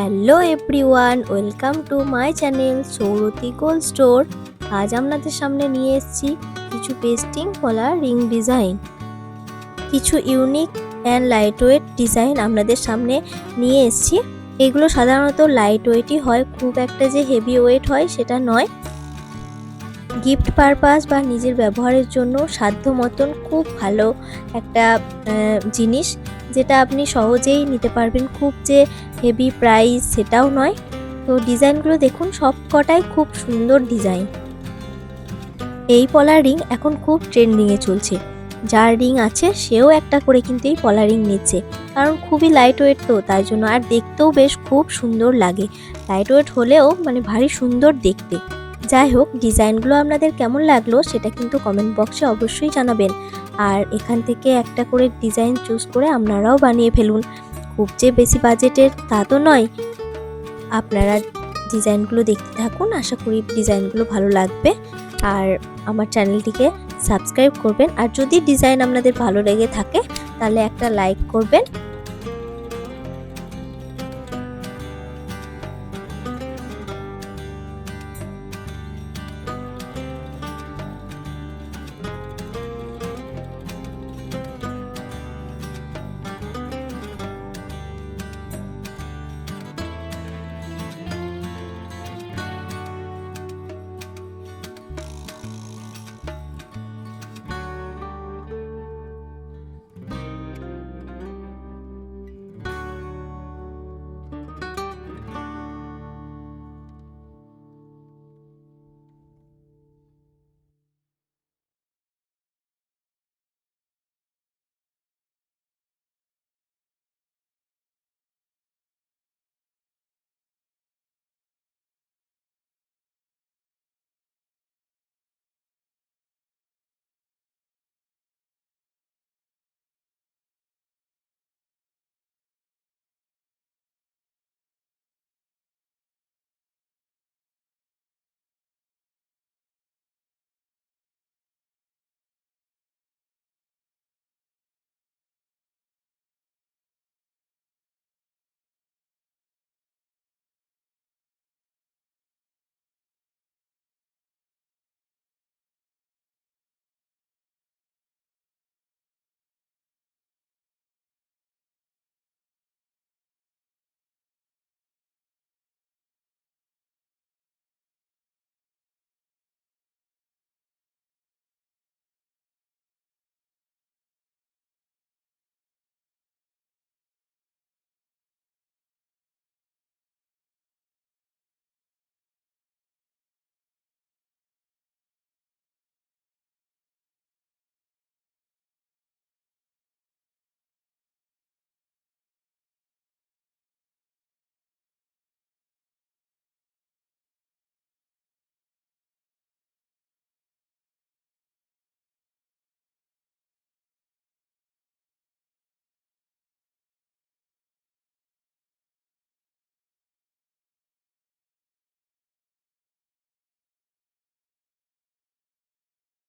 Hello everyone, welcome to my channel Sourati gold store. আজ আপনাদের সামনে নিয়ে এসেছি কিছু পেস্টিং কলা রিং ডিজাইন, কিছু unique and light weight design আপনাদের সামনে নিয়ে এসেছি। এগুলো সাধারণত লাইট ওয়েটই হয়, খুব একটা যে হেভি ওয়েট হয় সেটা নয়। গিফট পারপাস বা নিজের ব্যবহারের জন্য সাধ্য মতন খুব ভালো একটা জিনিস, যেটা আপনি সহজেই নিতে পারবেন, খুব যে হেভি প্রাইস সেটাও নয়। তো ডিজাইনগুলো দেখুন, সব কটাই খুব সুন্দর ডিজাইন। এই পলার রিং এখন খুব ট্রেন্ডিংয়ে চলছে, যার রিং আছে সেও একটা করে কিন্তু এই পলার রিং নিচ্ছে, কারণ খুবই লাইট ওয়েট, তো তাই জন্য। আর দেখতেও বেশ খুব সুন্দর লাগে, লাইট ওয়েট হলেও মানে ভারী সুন্দর দেখতে। যাই হোক, ডিজাইনগুলো আপনাদের কেমন লাগলো সেটা কিন্তু কমেন্ট বক্সে অবশ্যই জানাবেন। আর এখান থেকে একটা করে ডিজাইন চুজ করে আপনারাও বানিয়ে ফেলুন, খুব যে বেশি বাজেটের তা তো নয়। আপনারা ডিজাইনগুলো দেখতে থাকুন, আশা করি ডিজাইনগুলো ভালো লাগবে। আর আমার চ্যানেলটিকে সাবস্ক্রাইব করবেন, আর যদি ডিজাইন আপনাদের ভালো লেগে থাকে তাহলে একটা লাইক করবেন।